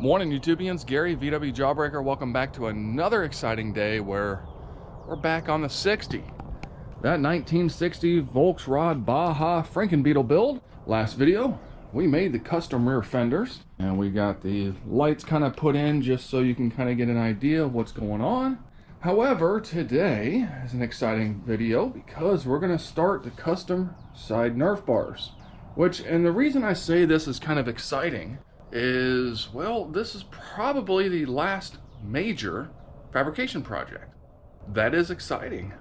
Morning YouTubians, Gary, VW Jawbreaker. Welcome back to another exciting day where we're back on the Sickxty. That 1960 Volksrod Baja Franken Beetle build. Last video, we made the custom rear fenders and we got the lights kind of put in just so you can kind of get an idea of what's going on. However, today is an exciting video because we're going to start the custom side Nerf bars. And the reason I say this is kind of exciting is, well, this is probably the last major fabrication project. That is exciting.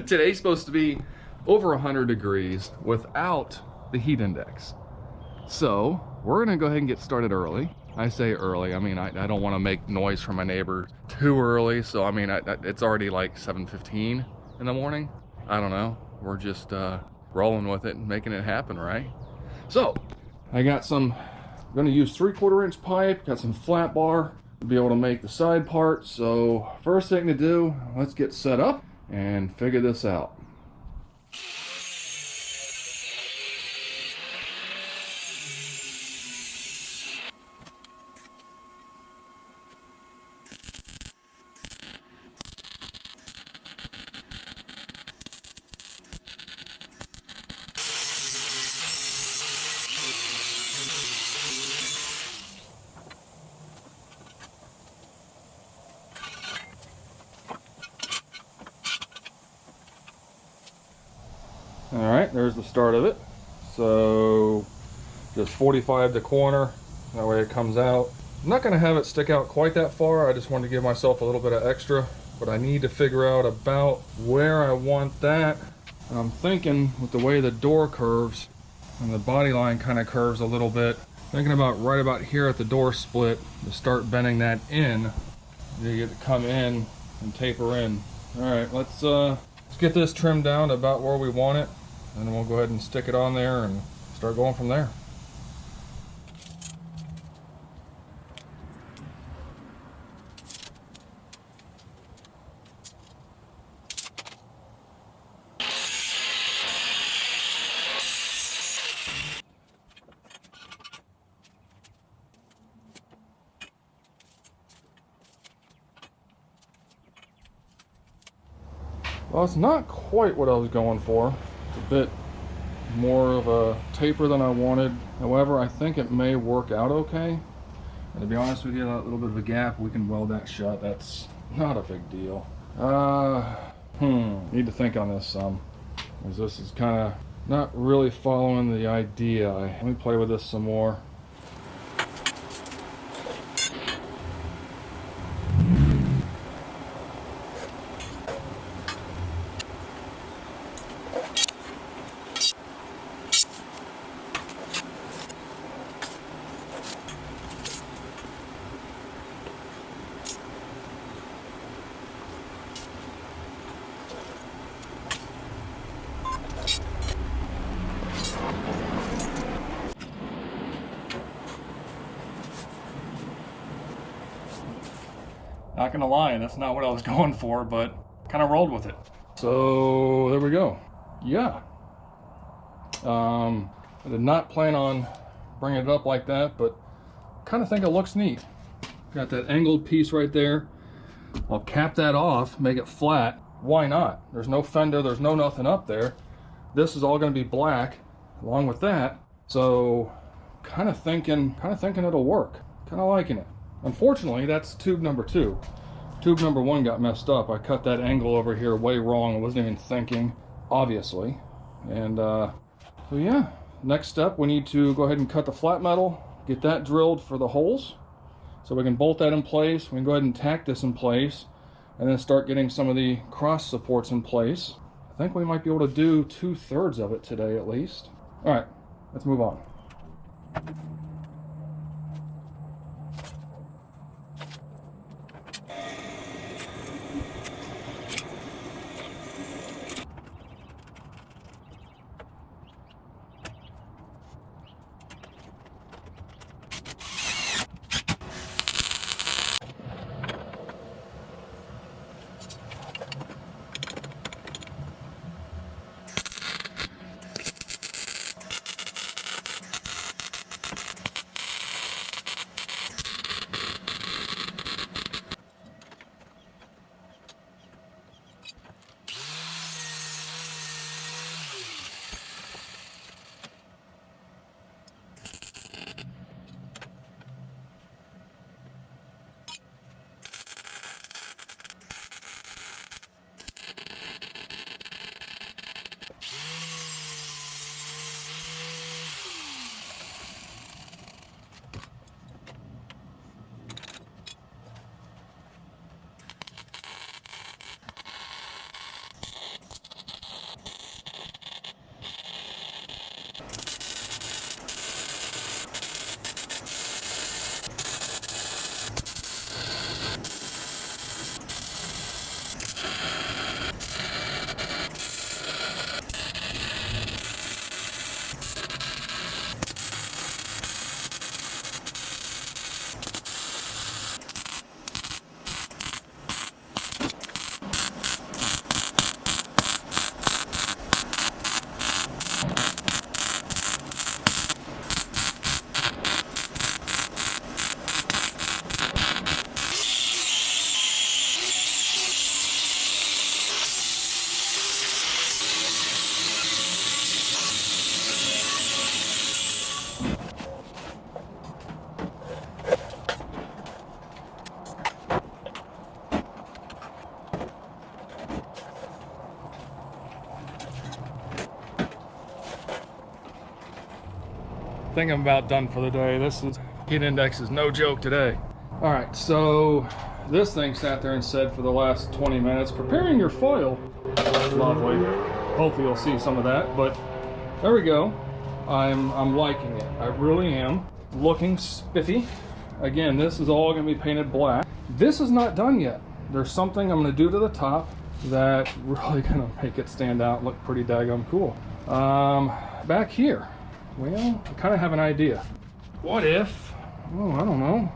Today's supposed to be over 100 degrees without the heat index. So we're gonna go ahead and get started early. I say early, I mean, I don't want to make noise for my neighbor too early. So I mean, it's already like 7:15 in the morning. I don't know. We're just rolling with it and making it happen, right? So I got some, I'm going to use 3/4 inch pipe, got some flat bar to be able to make the side part. So first thing to do, let's get set up and figure this out. Alright, there's the start of it. So just 45 the corner, that way it comes out. I'm not going to have it stick out quite that far, I just wanted to give myself a little bit of extra, but I need to figure out about where I want that. And I'm thinking with the way the door curves and the body line kind of curves a little bit, thinking about right about here at the door split to start bending that in. You get to come in and taper in. Alright, let's get this trimmed down to about where we want it, and then we'll go ahead and stick it on there and start going from there. Well, it's not quite what I was going for. It's a bit more of a taper than I wanted. However, I think it may work out okay. And to be honest with you, that little bit of a gap, we can weld that shut. That's not a big deal. Need to think on this some, because this is kind of not really following the idea. Let me play with this some more. Not gonna lie, that's not what I was going for, but kind of rolled with it. So there we go. Yeah. I did not plan on bringing it up like that, but kind of think it looks neat. Got that angled piece right there. I'll cap that off, make it flat. Why not? There's no fender, there's no nothing up there. This is all gonna be black along with that. So kind of thinking it'll work. Kind of liking it. Unfortunately, that's tube number 2. Tube number 1 got messed up. I cut that angle over here way wrong. I wasn't even thinking, obviously. And so yeah, next step, we need to go ahead and cut the flat metal, get that drilled for the holes, so we can bolt that in place. We can go ahead and tack this in place, and then start getting some of the cross supports in place. I think we might be able to do 2/3 of it today at least. All right, let's move on. think I'm about done for the day. This heat index is no joke today. All right, so this thing sat there and said for the last 20 minutes, preparing your foil. Lovely. Hopefully you'll see some of that, but there we go. I'm liking it. I really am. Looking spiffy. Again, this is all gonna be painted black. This is not done yet. There's something I'm gonna do to the top that's really gonna make it stand out, look pretty daggone cool. Back here, well, I kind of have an idea. What if, oh, I don't know,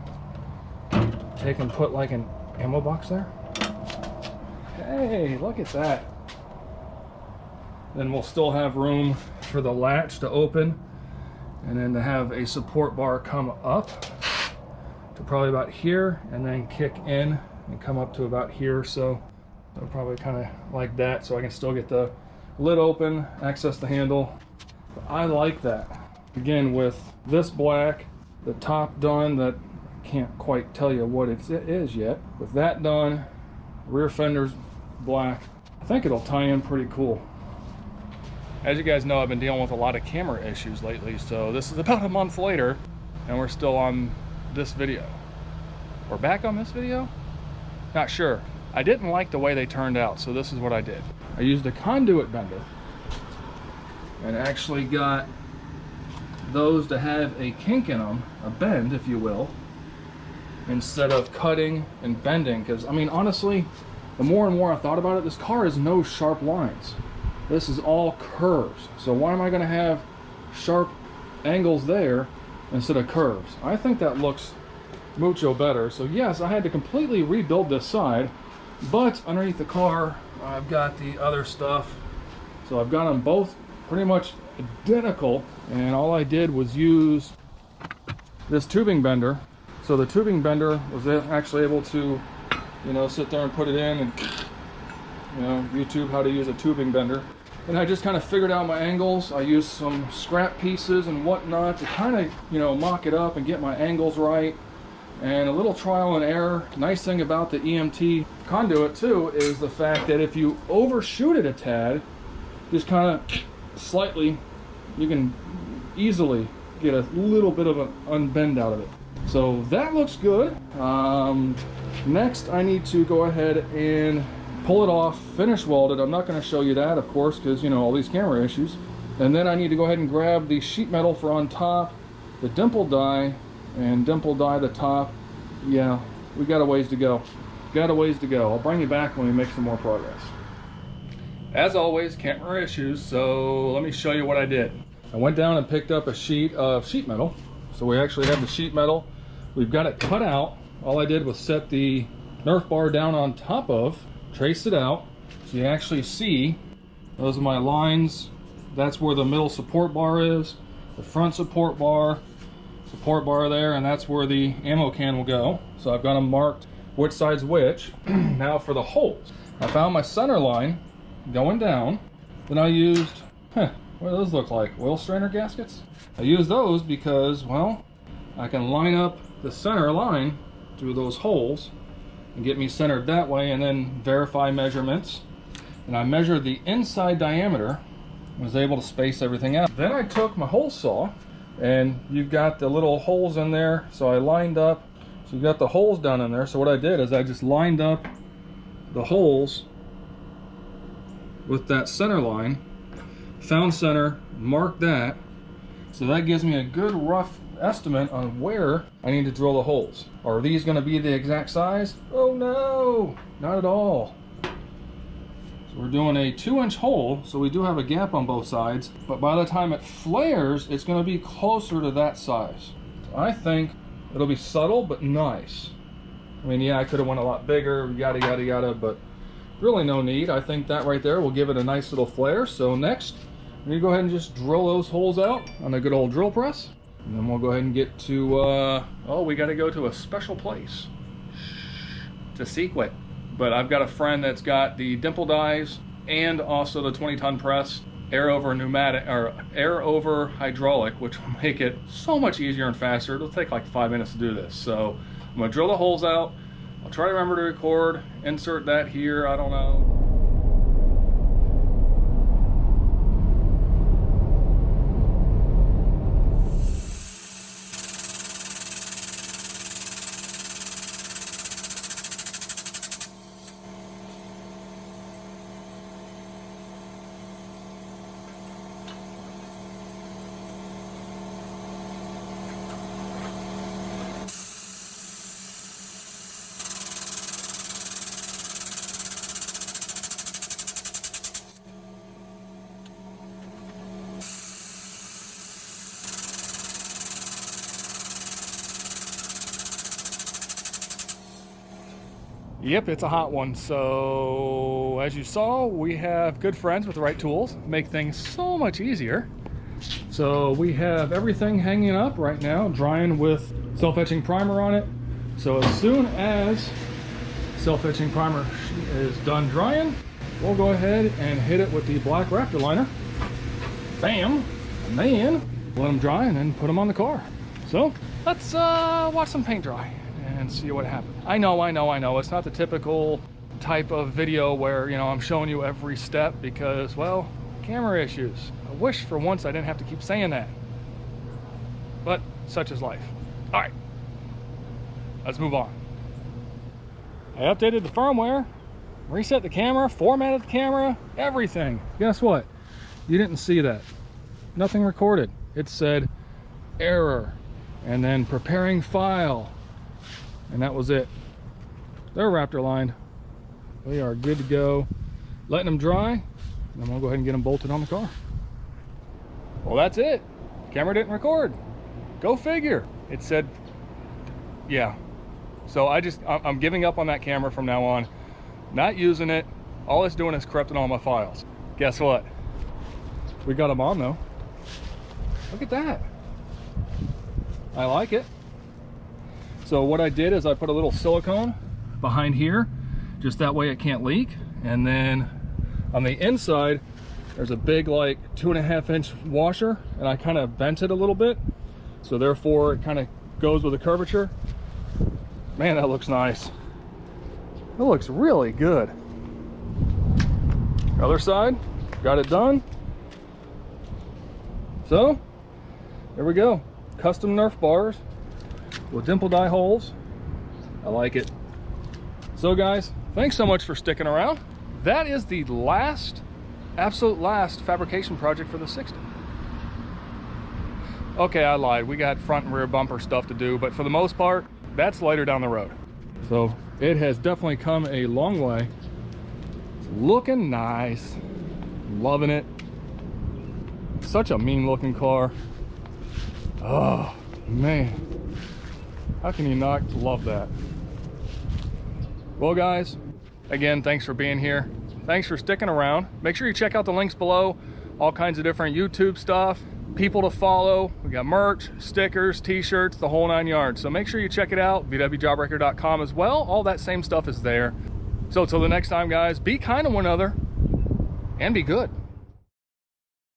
take and put like an ammo box there? Hey, look at that. Then we'll still have room for the latch to open, and then to have a support bar come up to probably about here, and then kick in and come up to about here. So I'll probably kind of like that, so I can still get the lid open, access the handle. But I like that. Again, with this black, the top done, that I can't quite tell you what it is yet. With that done, rear fender's black, I think it'll tie in pretty cool. As you guys know, I've been dealing with a lot of camera issues lately, so this is about a month later, and we're still on this video. We're back on this video? Not sure. I didn't like the way they turned out, so this is what I did. I used a conduit bender and actually got those to have a kink in them, a bend, if you will, instead of cutting and bending. Because, I mean, honestly, the more and more I thought about it, this car has no sharp lines. This is all curves. So why am I going to have sharp angles there instead of curves? I think that looks mucho better. So yes, I had to completely rebuild this side, but underneath the car, I've got the other stuff. So I've got them both pretty much identical, and all I did was use this tubing bender. So the tubing bender was actually able to, you know, sit there and put it in and, you know, YouTube how to use a tubing bender. And I just kind of figured out my angles. I used some scrap pieces and whatnot to kind of, you know, mock it up and get my angles right. And a little trial and error. Nice thing about the EMT conduit too is the fact that if you overshoot it a tad, just kind of slightly, you can easily get a little bit of an unbend out of it. So that looks good. Next I need to go ahead and pull it off, finish weld it. I'm not going to show you that, of course, because, you know, all these camera issues. And then I need to go ahead and grab the sheet metal for on top, the dimple die, and dimple die the top. Yeah, we got a ways to go. Got a ways to go. I'll bring you back when we make some more progress. As always, camera issues, so let me show you what I did. I went down and picked up a sheet of sheet metal. So we actually have the sheet metal. We've got it cut out. All I did was set the Nerf bar down on top of, trace it out, so you actually see those are my lines. That's where the middle support bar is, the front support bar there, and that's where the ammo can will go. So I've got them marked which side's which. Now for the holes, I found my center line going down. Then I used, what do those look like? Oil strainer gaskets? I use those because, well, I can line up the center line through those holes and get me centered that way, and then verify measurements. And I measured the inside diameter, was able to space everything out. Then I took my hole saw, and you've got the little holes in there, so I lined up, so you've got the holes down in there. So what I did is I just lined up the holes with that center line, found center, marked that, so that gives me a good rough estimate on where I need to drill the holes. Are these going to be the exact size? Oh no, not at all. So we're doing a 2-inch hole, so we do have a gap on both sides, but by the time it flares, it's going to be closer to that size. So I think it'll be subtle but nice. I mean, yeah, I could have went a lot bigger, yada yada yada, but really no need. I think that right there will give it a nice little flare. So next, I'm going to go ahead and just drill those holes out on a good old drill press. And then we'll go ahead and get to, oh, we got to go to a special place. It's a secret. But I've got a friend that's got the dimple dies and also the 20-ton press, air over pneumatic, or air over hydraulic, which will make it so much easier and faster. It'll take like 5 minutes to do this. So I'm going to drill the holes out. I'll try to remember to record, insert that here, I don't know. Yep, it's a hot one. So as you saw, we have good friends with the right tools, make things so much easier. So we have everything hanging up right now, drying with self-etching primer on it. So as soon as self-etching primer is done drying, we'll go ahead and hit it with the black Raptor liner. Bam! And then let them dry and then put them on the car. So let's watch some paint dry and see what happens. I know. It's not the typical type of video where, you know, I'm showing you every step because, well, camera issues. I wish for once I didn't have to keep saying that. But such is life. All right, let's move on. I updated the firmware, reset the camera, formatted the camera, everything. Guess what? You didn't see that. Nothing recorded. It said error and then preparing file, and that was it. They're Raptor lined. We are good to go. Letting them dry, and then we'll go ahead and get them bolted on the car. Well, that's it. Camera didn't record. Go figure. It said, yeah. So I'm giving up on that camera from now on. Not using it. All it's doing is corrupting all my files. Guess what? We got them on though. Look at that. I like it. So what I did is I put a little silicone behind here, just that way it can't leak. And then on the inside, there's a big like 2.5 inch washer, and I kind of bent it a little bit. So therefore it kind of goes with the curvature. Man, that looks nice. That looks really good. Other side, got it done. So there we go. Custom Nerf bars with dimple die holes. I like it. So guys, thanks so much for sticking around. That is the last, absolute last fabrication project for the Sickxty. Okay, I lied. We got front and rear bumper stuff to do, but for the most part, that's later down the road. So it has definitely come a long way. It's looking nice. Loving it. Such a mean looking car. Oh man, how can you not love that? Well guys, again, thanks for being here. Thanks for sticking around. Make sure you check out the links below. All kinds of different YouTube stuff, people to follow. We got merch, stickers, t-shirts, the whole 9 yards. So make sure you check it out, vwjobreaker.com as well. All that same stuff is there. So till the next time guys, be kind to one another and be good.